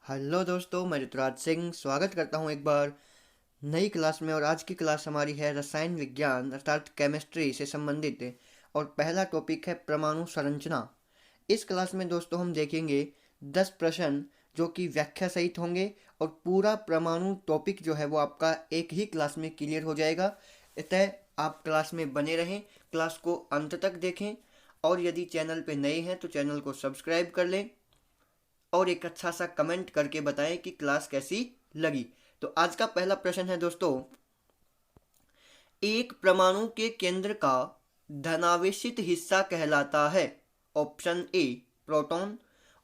Hello दोस्तों, मैं ऋतुराज सिंह स्वागत करता हूं एक बार नई क्लास में। और आज की क्लास हमारी है रसायन विज्ञान अर्थात केमिस्ट्री से संबंधित और पहला टॉपिक है परमाणु संरचना। इस क्लास में दोस्तों हम देखेंगे 10 प्रश्न जो कि व्याख्या सहित होंगे और पूरा परमाणु टॉपिक जो है वो आपका एक ही क्लास में क्लियर हो जाएगा। अतः आप क्लास में बने रहें, क्लास को अंत तक देखें और यदि चैनल पे नए हैं तो चैनल को सब्सक्राइब कर लें और एक अच्छा सा कमेंट करके बताएं कि क्लास कैसी लगी। तो आज का पहला प्रश्न है दोस्तों, एक परमाणु के केंद्र का धनावेशित हिस्सा कहलाता है। Option A proton,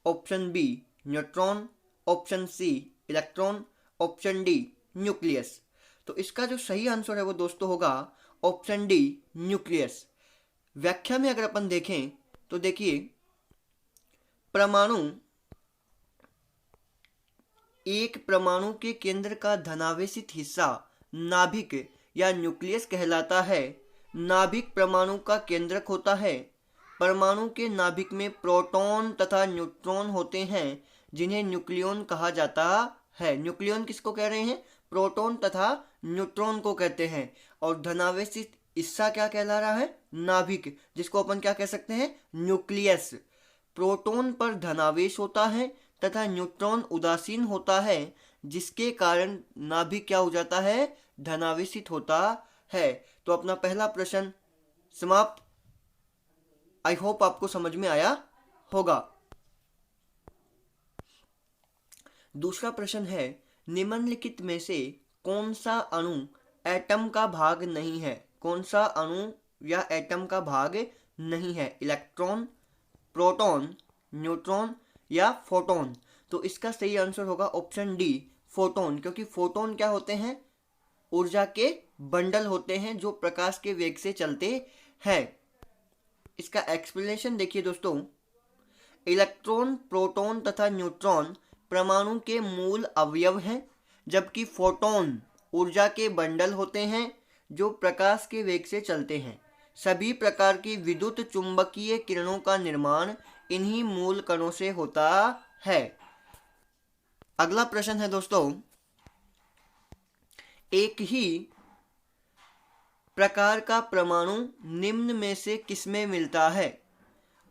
option B neutron, option C electron, option D nucleus. तो इसका जो सही आंसर है वो दोस्तों होगा ऑप्शन डी न्यूक्लियस। व्याख्या में अगर अपन देखें तो देखिए, परमाणु एक परमाणु के केंद्र का धनावेशित हिस्सा नाभिक या न्यूक्लियस कहलाता है। नाभिक परमाणु का केंद्रक होता है। परमाणु के नाभिक में प्रोटॉन तथा न्यूट्रॉन होते हैं जिन्हें न्यूक्लियॉन कहा जाता है। न्यूक्लियॉन किसको कह रहे हैं? प्रोटॉन तथा न्यूट्रॉन को कहते हैं। और धनावेशित हिस्सा क्या कहला रहा है? नाभिक, जिसको अपन क्या कह सकते हैं? न्यूक्लियस। प्रोटॉन पर धनावेश होता है तथा न्यूट्रॉन उदासीन होता है, जिसके कारण नाभिक क्या हो जाता है? धनावेशित होता है। तो अपना पहला प्रश्न समाप्त। आई होप आपको समझ में आया होगा। दूसरा प्रश्न है, निम्नलिखित में से कौन सा अणु एटम का भाग नहीं है? कौन सा अणु या एटम का भाग नहीं है? इलेक्ट्रॉन, प्रोटॉन, न्यूट्रॉन या फोटोन। तो इसका सही आंसर होगा ऑप्शन डी फोटोन, क्योंकि फोटोन क्या होते हैं? ऊर्जा के बंडल होते हैं जो प्रकाश के वेग से चलते हैं। इसका एक्सप्लेनेशन देखिए दोस्तों, इलेक्ट्रॉन, प्रोटॉन तथा न्यूट्रॉन परमाणु के मूल अवयव हैं, जबकि फोटोन ऊर्जा के बंडल होते हैं जो प्रकाश के वेग से चलते हैं। सभी प्रकार की विद्युत चुंबकीय किरणों का निर्माण इन्हीं मूल कणों से होता है। अगला प्रश्न है दोस्तों, एक ही प्रकार का परमाणु निम्न में से किसमें मिलता है?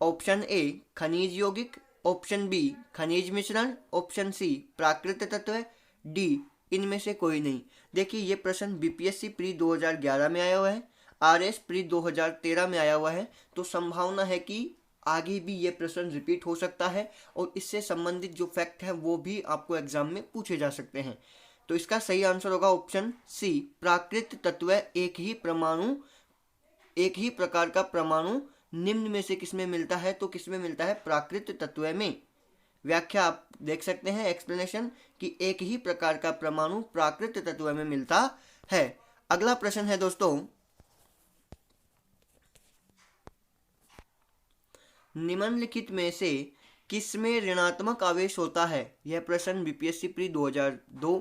ऑप्शन ए खनिज यौगिक, ऑप्शन बी खनिज मिश्रण, ऑप्शन सी प्राकृतिक तत्व, डी इनमें से कोई नहीं। देखिए, ये प्रश्न बीपीएससी प्री 2011 में आया हुआ है, आरएस प्री 2013 में आया हुआ है। तो संभावना है कि आगे भी ये प्रश्न रिपीट हो सकता है और इससे संबंधित जो फैक्ट है वो भी आपको एग्जाम में पूछे जा सकते हैं। तो इसका सही आंसर होगा ऑप्शन सी प्राकृतिक तत्व। एक ही प्रकार का परमाणु निम्न में से किसमें मिलता है? तो किसमें मिलता है? प्राकृतिक तत्व में। व्याख्या आप देख सकते हैं, एक्सप्लेनेशन, कि एक ही प्रकार का परमाणु प्राकृतिक तत्व में मिलता है। अगला प्रश्न है दोस्तों, निम्नलिखित में से किसमें ऋणात्मक आवेश होता है? यह प्रश्न बीपीएससी प्री 2002,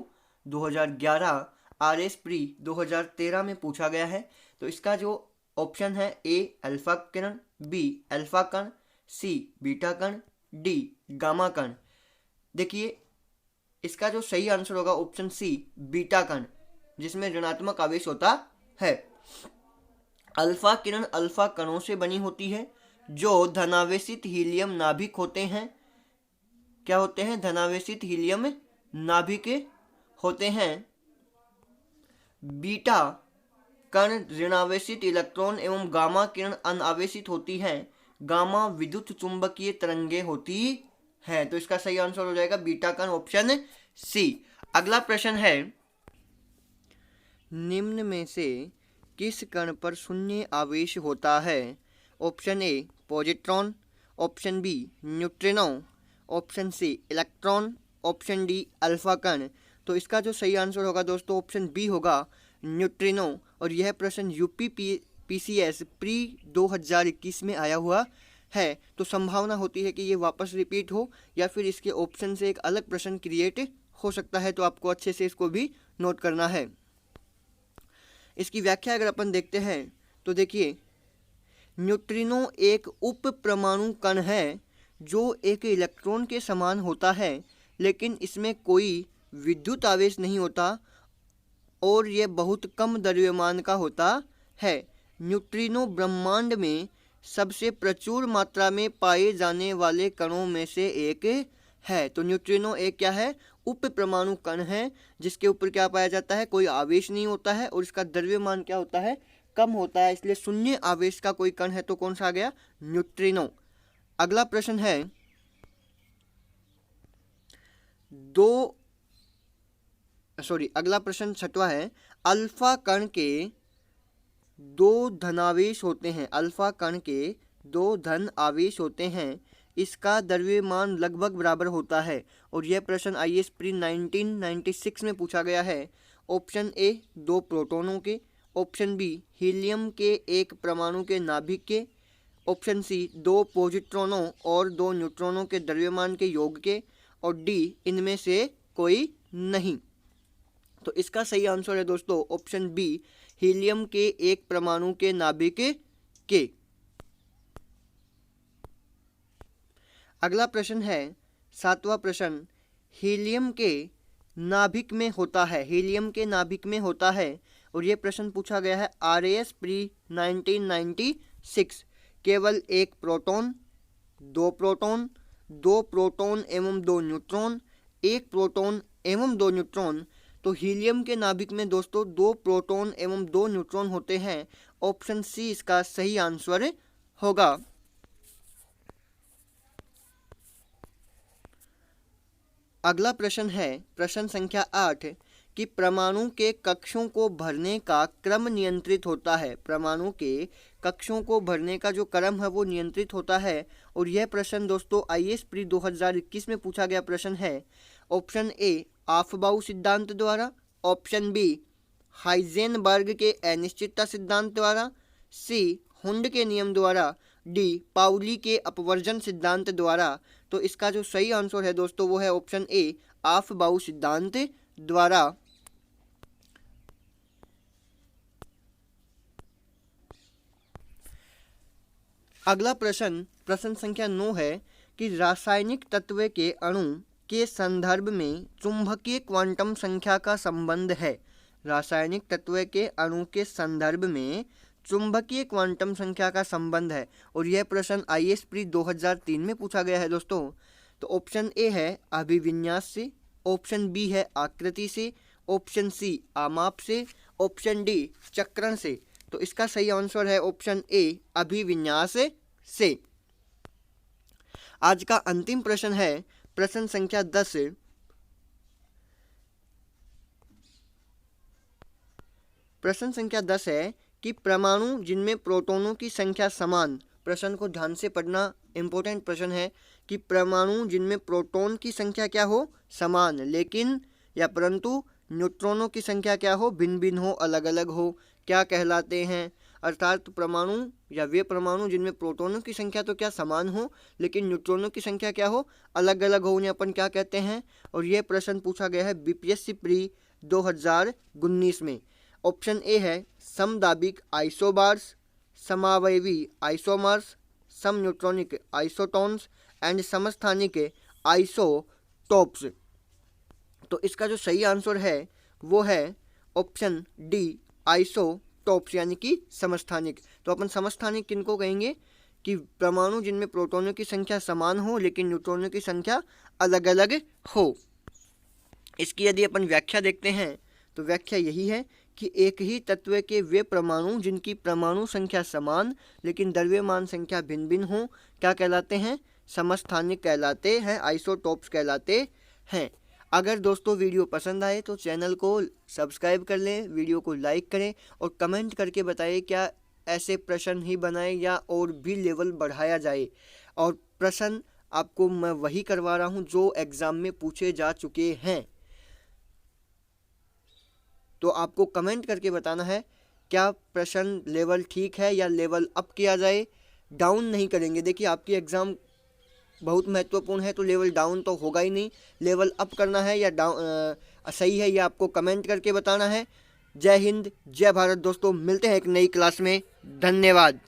2011, आरएस प्री 2013 में पूछा गया है। तो इसका जो ऑप्शन है, ए अल्फा किरण, बी अल्फा कण, सी बीटा कण, डी गामा कण। देखिए, इसका जो सही आंसर होगा ऑप्शन सी बीटा कण, जिसमें ऋणात्मक आवेश होता है। अल्फा किरण अल्फा कणों से बनी होती है जो धनावेशित हीलियम नाभिक होते हैं। क्या होते हैं? धनावेशित हीलियम नाभिक होते हैं। बीटा कण ऋणावेशित इलेक्ट्रॉन एवं गामा किरण अनावेशित होती हैं। गामा विद्युत चुंबकीय तरंगे होती है। तो इसका सही आंसर हो जाएगा बीटा कण, ऑप्शन सी। अगला प्रश्न है, निम्न में से किस कण पर शून्य आवेश होता है? Option A positron, option B neutrino, option C electron, option D alpha कण। तो इसका जो सही आंसर होगा दोस्तों ऑप्शन बी होगा न्यूट्रिनो। और यह प्रश्न यूपी पीसीएस प्री 2021 में आया हुआ है। तो संभावना होती है कि ये वापस रिपीट हो या फिर इसके ऑप्शन से एक अलग प्रश्न क्रिएट हो सकता है। तो आपको अच्छे से इसको भी नोट करना है। इसकी व्याख्या अगर अपन देखते हैं तो देखिए, न्यूट्रिनो एक उप परमाणु कण है जो एक इलेक्ट्रॉन के समान होता है। लेकिन इसमें कोई विद्युत आवेश नहीं होता और ये बहुत कम द्रव्यमान का होता है। न्यूट्रिनो ब्रह्मांड में सबसे प्रचुर मात्रा में पाए जाने वाले कणों में से एक है। तो न्यूट्रिनो एक क्या है, उप परमाणु कण है, जिसके ऊपर क्या पाया जाता है, कोई आवेश नहीं होता है और इसका द्रव्यमान क्या होता है, कम होता है, इसलिए शून्य आवेश का कोई कण है तो कौन सा आ गया, न्यूट्रिनो। अगला प्रश्न है अगला प्रश्न 6वां है, अल्फा कण के 2 धनावेश होते हैं। अल्फा कण के 2 धन आवेश होते हैं, इसका द्रव्यमान लगभग बराबर होता है। और यह प्रश्न IAS प्री 1996 में पूछा गया है। ऑप्शन ए 2 प्रोटॉनों के, ऑप्शन बी हीलियम के 1 परमाणु के नाभिक के, ऑप्शन सी 2 पॉजिट्रॉनों और 2 न्यूट्रॉनों के द्रव्यमान के योग के, और डी इनमें से कोई नहीं। तो इसका सही आंसर है दोस्तों ऑप्शन बी हीलियम के 1 परमाणु के नाभिक के। अगला प्रश्न है 7वां प्रश्न, हीलियम के नाभिक में होता है। हीलियम के नाभिक में होता है और यह प्रश्न पूछा गया है RAS प्री 1996। केवल 1 प्रोटॉन, 2 प्रोटॉन, 2 प्रोटॉन एवं 2 न्यूट्रॉन, 1 प्रोटॉन एवं 2 न्यूट्रॉन। तो हीलियम के नाभिक में दोस्तों 2 प्रोटॉन एवं 2 न्यूट्रॉन होते हैं। ऑप्शन सी इसका सही आंसर होगा। अगला प्रश्न है प्रश्न संख्या 8 कि परमाणु के कक्षों को भरने का क्रम नियंत्रित होता है। परमाणु के कक्षों को भरने का जो क्रम है वो नियंत्रित होता है। और यह प्रश्न दोस्तों IAS प्री 2021 में पूछा गया प्रश्न है। ऑप्शन ए आफबाउ सिद्धांत द्वारा, ऑप्शन बी हाइजेनबर्ग के अनिश्चितता सिद्धांत द्वारा, सी हुंड के नियम द्वारा, डी पाउली के अपवर्जन सिद्धांत द्वारा। तो इसका जो सही आंसर है दोस्तों वो है ऑप्शन ए आफबाउ सिद्धांत द्वारा। अगला प्रश्न संख्या 9 है कि रासायनिक तत्व के अणु के संदर्भ में चुंबकीय क्वांटम संख्या का संबंध है। रासायनिक तत्व के अणु के संदर्भ में चुंबकीय क्वांटम संख्या का संबंध है। और यह प्रश्न IAS प्री 2003 में पूछा गया है दोस्तों। तो ऑप्शन ए है अभिविन्यास से, ऑप्शन बी है आकृति से, ऑप्शन सी आमाप से, ऑप्शन डी चक्रण से। तो इसका सही आंसर है ऑप्शन ए अभिविन्यास से। आज का अंतिम प्रश्न है प्रश्न संख्या 10। प्रश्न संख्या 10 है कि परमाणु जिनमें प्रोटॉनों की संख्या समान, प्रश्न को ध्यान से पढ़ना, इंपॉर्टेंट प्रश्न है कि परमाणु जिनमें प्रोटॉन की संख्या क्या हो, समान, लेकिन या परंतु न्यूट्रॉनों की संख्या क्या हो, भिन्न भिन्न हो, अलग अलग हो, क्या कहलाते हैं। अर्थात परमाणु या वे परमाणु जिनमें प्रोटॉनों की संख्या तो क्या समान हो लेकिन न्यूट्रॉनों की संख्या क्या हो, अलग अलग हो, उन्हें अपन क्या कहते हैं। और यह प्रश्न पूछा गया है BPSC प्री 2019 में। ऑप्शन ए है समदाबिक आइसोबार्स, समावयवी आइसोमर्स, सम न्यूट्रॉनिक आइसोटोन्स एंड समस्थानिक आइसोटोप्स। तो इसका जो सही आंसर है वो है ऑप्शन डी आइसोटोप्स यानी कि समस्थानिक। तो अपन समस्थानिक किनको कहेंगे कि परमाणु जिनमें प्रोटॉनों की संख्या समान हो लेकिन न्यूट्रॉनों की संख्या अलग अलग हो। इसकी यदि अपन व्याख्या देखते हैं तो व्याख्या यही है कि एक ही तत्व के वे परमाणु जिनकी परमाणु संख्या समान लेकिन द्रव्यमान संख्या भिन्न भिन्न हो क्या कहलाते हैं, समस्थानिक कहलाते हैं, आइसोटोप्स कहलाते हैं। अगर दोस्तों वीडियो पसंद आए तो चैनल को सब्सक्राइब कर लें, वीडियो को लाइक करें और कमेंट करके बताइए क्या ऐसे प्रश्न ही बनाए या और भी लेवल बढ़ाया जाए। और प्रश्न आपको मैं वही करवा रहा हूं जो एग्ज़ाम में पूछे जा चुके हैं। तो आपको कमेंट करके बताना है क्या प्रश्न लेवल ठीक है या लेवल अप किया जाए। डाउन नहीं करेंगे, देखिए आपकी एग्ज़ाम बहुत महत्वपूर्ण है तो लेवल डाउन तो होगा ही नहीं, लेवल अप करना है या डाउन सही है ये आपको कमेंट करके बताना है। जय हिंद, जय भारत दोस्तों, मिलते हैं एक नई क्लास में। धन्यवाद।